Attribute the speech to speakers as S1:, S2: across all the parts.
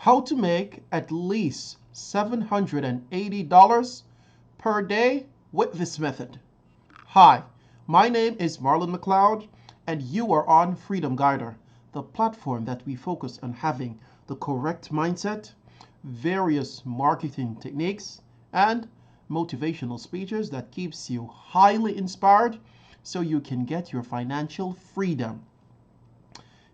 S1: How to make at least $780 per day with this method. Hi, my name is Marlon McLeod, and you are on Freedom Guider, the platform that we focus on having the correct mindset, various marketing techniques, and motivational speeches that keeps you highly inspired so you can get your financial freedom.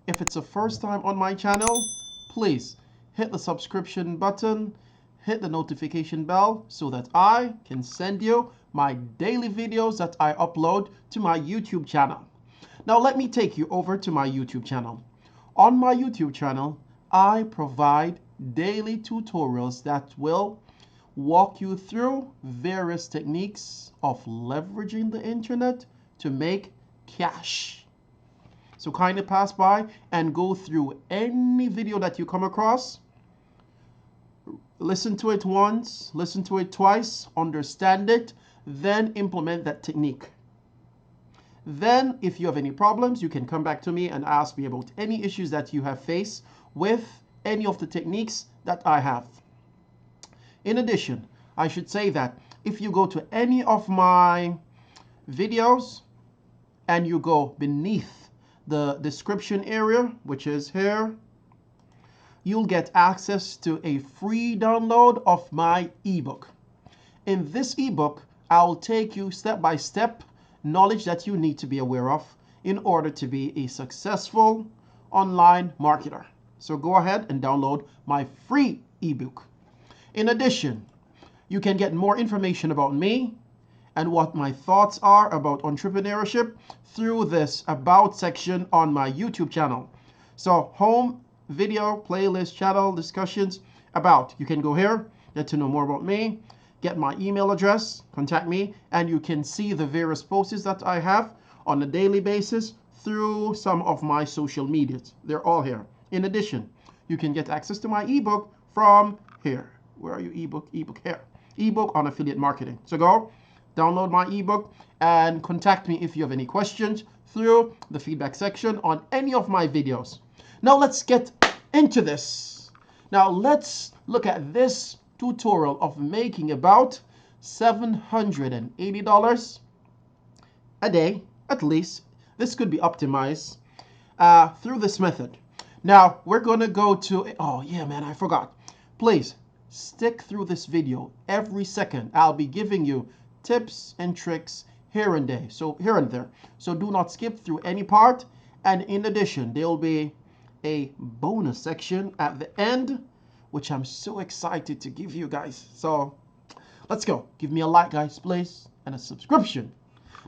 S1: If it's the first time on my channel, please hit the subscription button, hit the notification bell so that I can send you my daily videos that I upload to my YouTube channel. Now let me take you over to my YouTube channel. On my YouTube channel, I provide daily tutorials that will walk you through various techniques of leveraging the internet to make cash. So kindly pass by and go through any video that you come across. Listen to it once, listen to it twice, understand it, then implement that technique. Then, if you have any problems, you can come back to me and ask me about any issues that you have faced with any of the techniques that I have. In addition, I should say that if you go to any of my videos and you go beneath the description area, which is here, you'll get access to a free download of my ebook. In this ebook, I'll take you step by step knowledge that you need to be aware of in order to be a successful online marketer. So go ahead and download my free ebook. In addition, you can get more information about me and what my thoughts are about entrepreneurship through this About section on my YouTube channel. So home, video, playlist, channel, discussions, about. You can go here, get to know more about me, get my email address, contact me, and you can see the various posts that I have on a daily basis through some of my social medias. They're all here. In addition, you can get access to my ebook from here. Where are you? Ebook here. Ebook on affiliate marketing. So go download my ebook and contact me if you have any questions through the feedback section on any of my videos. Now let's get into this. Now let's look at this tutorial of making about $780 a day, at least. This could be optimized through this method. Now we're going to go to, oh yeah, man, I forgot. Please stick through this video every second. I'll be giving you tips and tricks here and there. So do not skip through any part. And in addition, there will be a bonus section at the end, which I'm so excited to give you guys. So let's go. Give me a like, guys, please, and a subscription.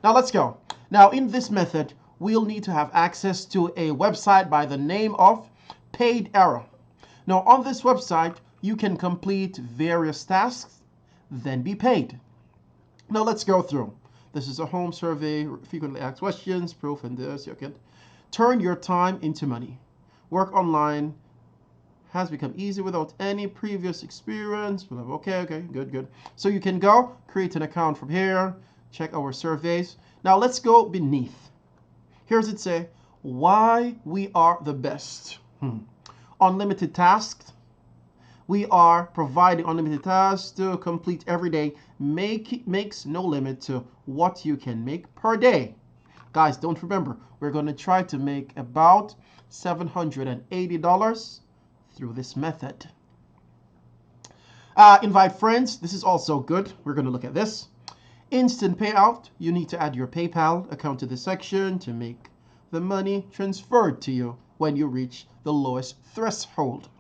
S1: Now let's go. Now in this method, we'll need to have access to a website by the name of Paid Era. Now on this website, you can complete various tasks, then be paid. Now let's go through. This is a home survey, frequently asked questions, proof, and this. You can turn your time into money. Work online has become easy without any previous experience. Okay, good. So you can go create an account from here, check our surveys. Now let's go beneath. Here's it say, why we are the best. Unlimited tasks. We are providing unlimited tasks to complete every day. Makes no limit to what you can make per day. Guys, don't remember, we're going to try to make about $780 through this method. Invite friends. This is also good. We're going to look at this. Instant payout. You need to add your PayPal account to this section to make the money transferred to you when you reach the lowest threshold.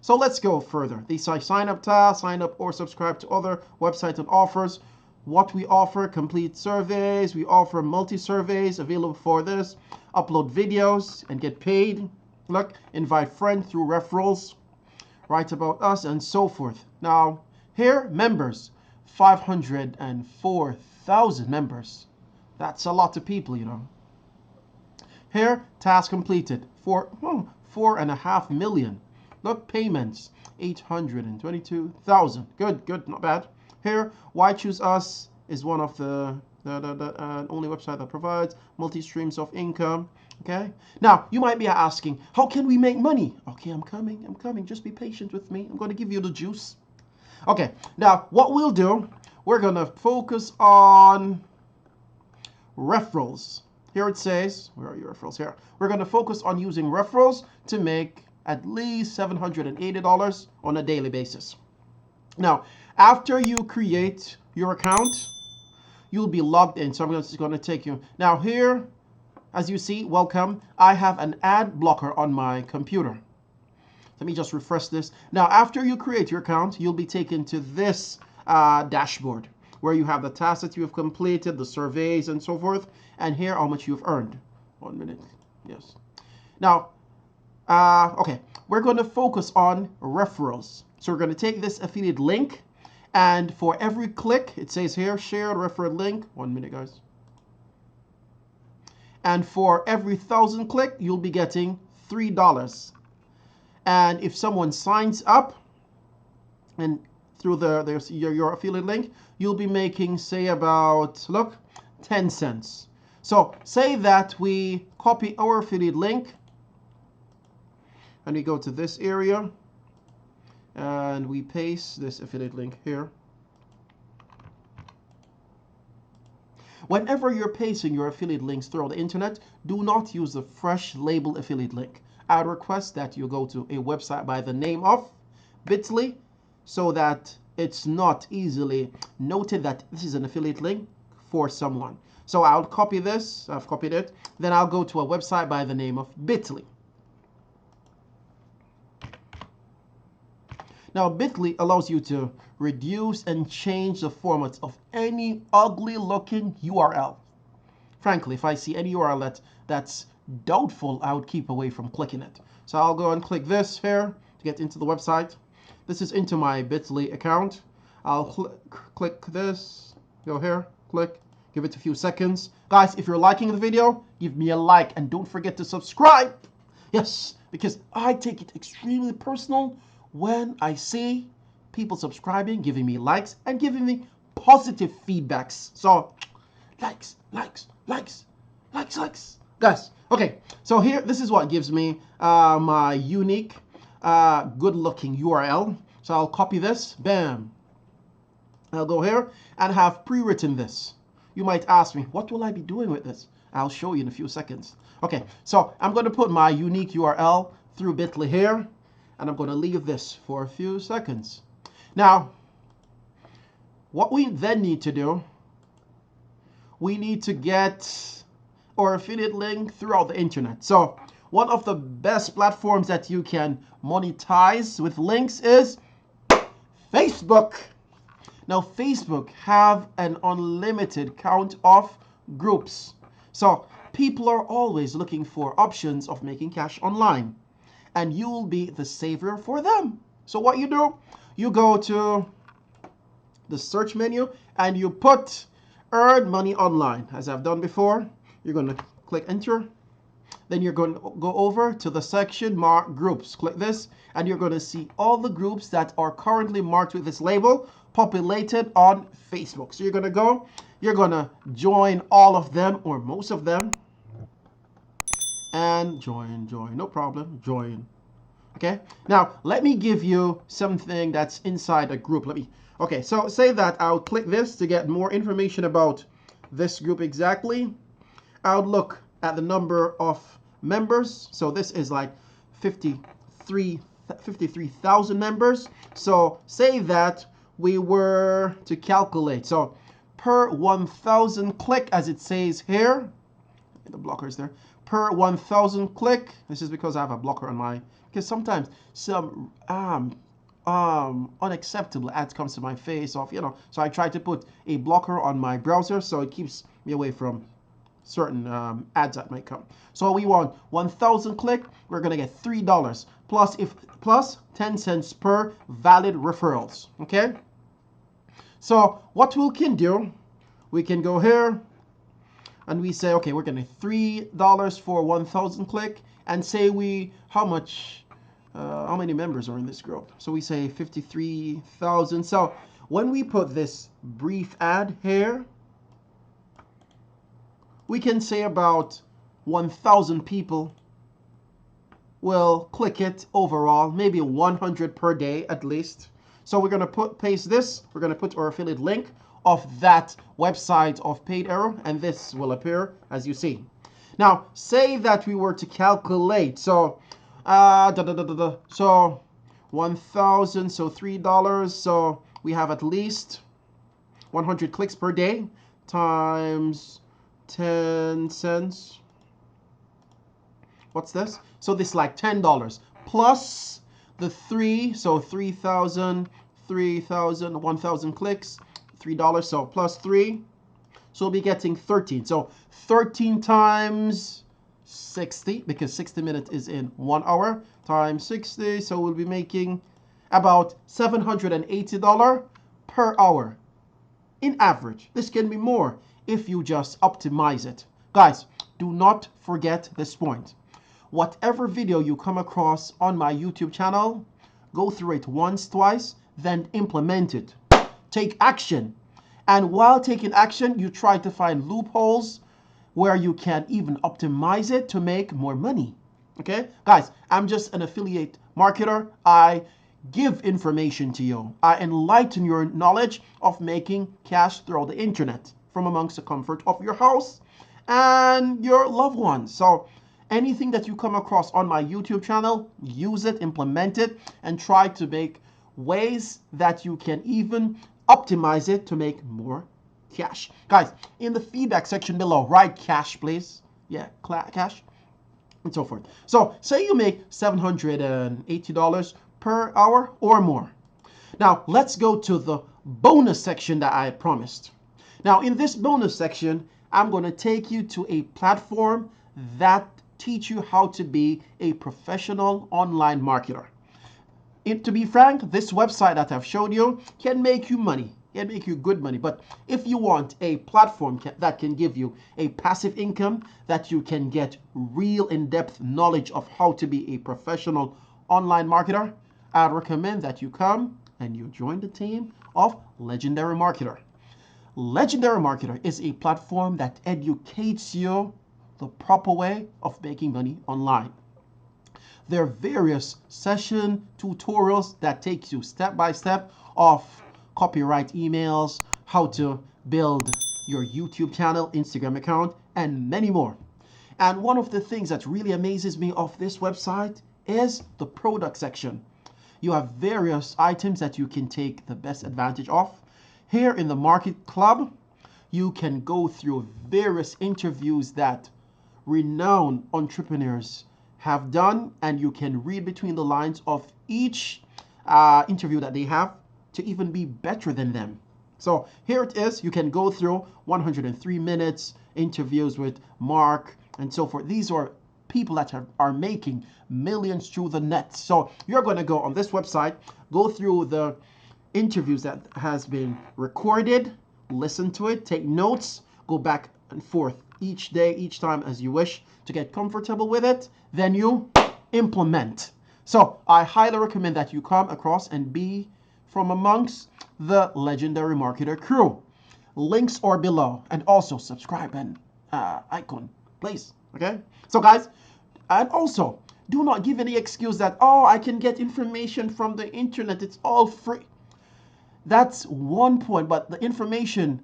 S1: So let's go further. These are sign up tasks, sign up or subscribe to other websites and offers. What we offer, complete surveys. We offer multi-surveys available for this. Upload videos and get paid. Look, invite friends through referrals. Write about us and so forth. Now, here, members. 504,000 members. That's a lot of people, you know. Here, task completed. 4.5 million. Look, payments. 822,000. Good, not bad. Here, Why Choose Us is one of the only website that provides multi-streams of income. Okay. Now, you might be asking, how can we make money? Okay, I'm coming. Just be patient with me. I'm going to give you the juice. Okay. Now, what we'll do, we're going to focus on referrals. Here it says, where are your referrals? Here. We're going to focus on using referrals to make at least $780 on a daily basis. Now, after you create your account, you'll be logged in. So I'm just going to take you. Now here, as you see, welcome. I have an ad blocker on my computer. Let me just refresh this. Now, after you create your account, you'll be taken to this dashboard where you have the tasks that you have completed, the surveys, and so forth. And here, how much you've earned. 1 minute. Yes. Now, okay, we're going to focus on referrals. So we're going to take this affiliate link, and for every click, it says here, shared referral link. 1 minute, guys. And for every 1,000 click, you'll be getting $3. And if someone signs up and through your affiliate link, you'll be making, say, about, look, 10 cents. So say that we copy our affiliate link and we go to this area and we paste this affiliate link here. Whenever you're pasting your affiliate links throughout the internet, do not use the fresh label affiliate link. I would request that you go to a website by the name of bit.ly so that it's not easily noted that this is an affiliate link for someone. So I'll copy this, I've copied it, then I'll go to a website by the name of bit.ly. Now, bit.ly allows you to reduce and change the formats of any ugly looking URL. Frankly, if I see any URL that's doubtful, I would keep away from clicking it. So I'll go and click this here to get into the website. This is into my bit.ly account. I'll click this, go here, click, give it a few seconds. Guys, if you're liking the video, give me a like and don't forget to subscribe. Yes, because I take it extremely personal when I see people subscribing, giving me likes, and giving me positive feedbacks. So, likes. Guys, okay, so here, this is what gives me my unique, good-looking URL. So I'll copy this, bam. I'll go here and have pre-written this. You might ask me, what will I be doing with this? I'll show you in a few seconds. Okay, so I'm going to put my unique URL through bit.ly here, and I'm going to leave this for a few seconds. Now, what we then need to do, we need to get our affiliate link throughout the internet. So one of the best platforms that you can monetize with links is Facebook. Now, Facebook have an unlimited count of groups. So people are always looking for options of making cash online, and you will be the savior for them. So what you do, you go to the search menu and you put earn money online. As I've done before, you're going to click enter. Then you're going to go over to the section mark groups. Click this and you're going to see all the groups that are currently marked with this label populated on Facebook. So you're going to go, you're going to join all of them or most of them and join, no problem, join. Okay, now let me give you something that's inside a group. Okay, so say that I'll click this to get more information about this group exactly. I'll look at the number of members. So this is like 53,000 members. So say that we were to calculate. So per 1,000 click, as it says here, the blocker is there, per 1,000 click, this is because I have a blocker on my, because sometimes some unacceptable ads comes to my face of, so I try to put a blocker on my browser so it keeps me away from certain ads that might come. So we want 1,000 click, we're gonna get $3 plus 10 cents per valid referrals. Okay, so what we can do, we can go here and we say, okay, we're gonna $3 for 1,000 click, and say how many members are in this group? So we say 53,000. So when we put this brief ad here, we can say about 1,000 people will click it overall, maybe 100 per day at least. So we're going to paste this. We're going to put our affiliate link of that website of Paid Arrow, and this will appear as you see. Now, say that we were to calculate. So, so 1,000, so $3. So we have at least 100 clicks per day times 10 cents. What's this? So this is like $10 plus the 3, so 3,000, 1,000 clicks, $3, so plus 3. So we'll be getting 13. So 13 times 60, because 60 minutes is in 1 hour, times 60. So we'll be making about $780 per hour in average. This can be more if you just optimize it. Guys, do not forget this point. Whatever video you come across on my YouTube channel, go through it once, twice, then implement it. Take action. And while taking action, you try to find loopholes where you can even optimize it to make more money. Okay? Guys, I'm just an affiliate marketer. I give information to you. I enlighten your knowledge of making cash through the internet from amongst the comfort of your house and your loved ones. So anything that you come across on my YouTube channel, use it, implement it, and try to make ways that you can even optimize it to make more cash. Guys, in the feedback section below, write cash, please. Yeah, cash, and so forth. So say you make $780 per hour or more. Now, let's go to the bonus section that I promised. Now, in this bonus section, I'm going to take you to a platform that teach you how to be a professional online marketer. To be frank, this website that I've showed you can make you money. Can make you good money. But if you want a platform that can give you a passive income, that you can get real in-depth knowledge of how to be a professional online marketer, I'd recommend that you come and you join the team of Legendary Marketer. Legendary Marketer is a platform that educates you the proper way of making money online. There are various session tutorials that take you step by step of copyright emails, how to build your YouTube channel, Instagram account, and many more. And one of the things that really amazes me of this website is the product section. You have various items that you can take the best advantage of. Here in the Market Club, you can go through various interviews that renowned entrepreneurs have done, and you can read between the lines of each interview that they have to even be better than them. So here it is. You can go through 103 minutes interviews with Mark and so forth. These are people that are making millions through the net. So you're going to go on this website, go through the interviews that has been recorded, listen to it, take notes, go back and forth each day, each time as you wish to get comfortable with it, then you implement. So I highly recommend that you come across and be from amongst the Legendary Marketer crew. Links are below, and also subscribe and icon, please. Okay? So guys, and also do not give any excuse that, oh, I can get information from the internet, it's all free. That's one point, but the information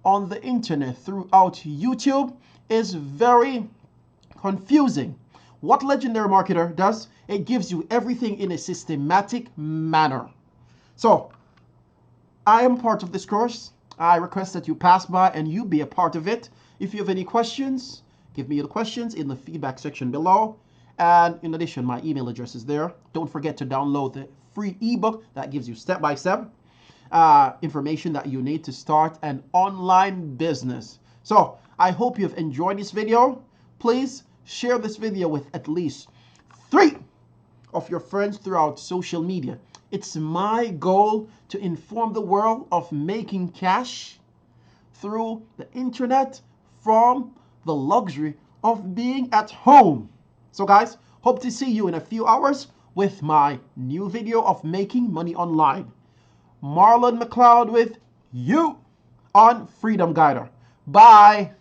S1: on the internet throughout YouTube is very confusing. What Legendary Marketer does, it gives you everything in a systematic manner. So I am part of this course. I request that you pass by and you be a part of it. If you have any questions, give me your questions in the feedback section below. And in addition, my email address is there. Don't forget to download the free ebook that gives you step-by-step information that you need to start an online business. So I hope you've enjoyed this video. Please share this video with at least 3 of your friends throughout social media. It's my goal to inform the world of making cash through the internet from the luxury of being at home. So guys, hope to see you in a few hours with my new video of making money online. Marlon McLeod with you on Freedom Guider. Bye.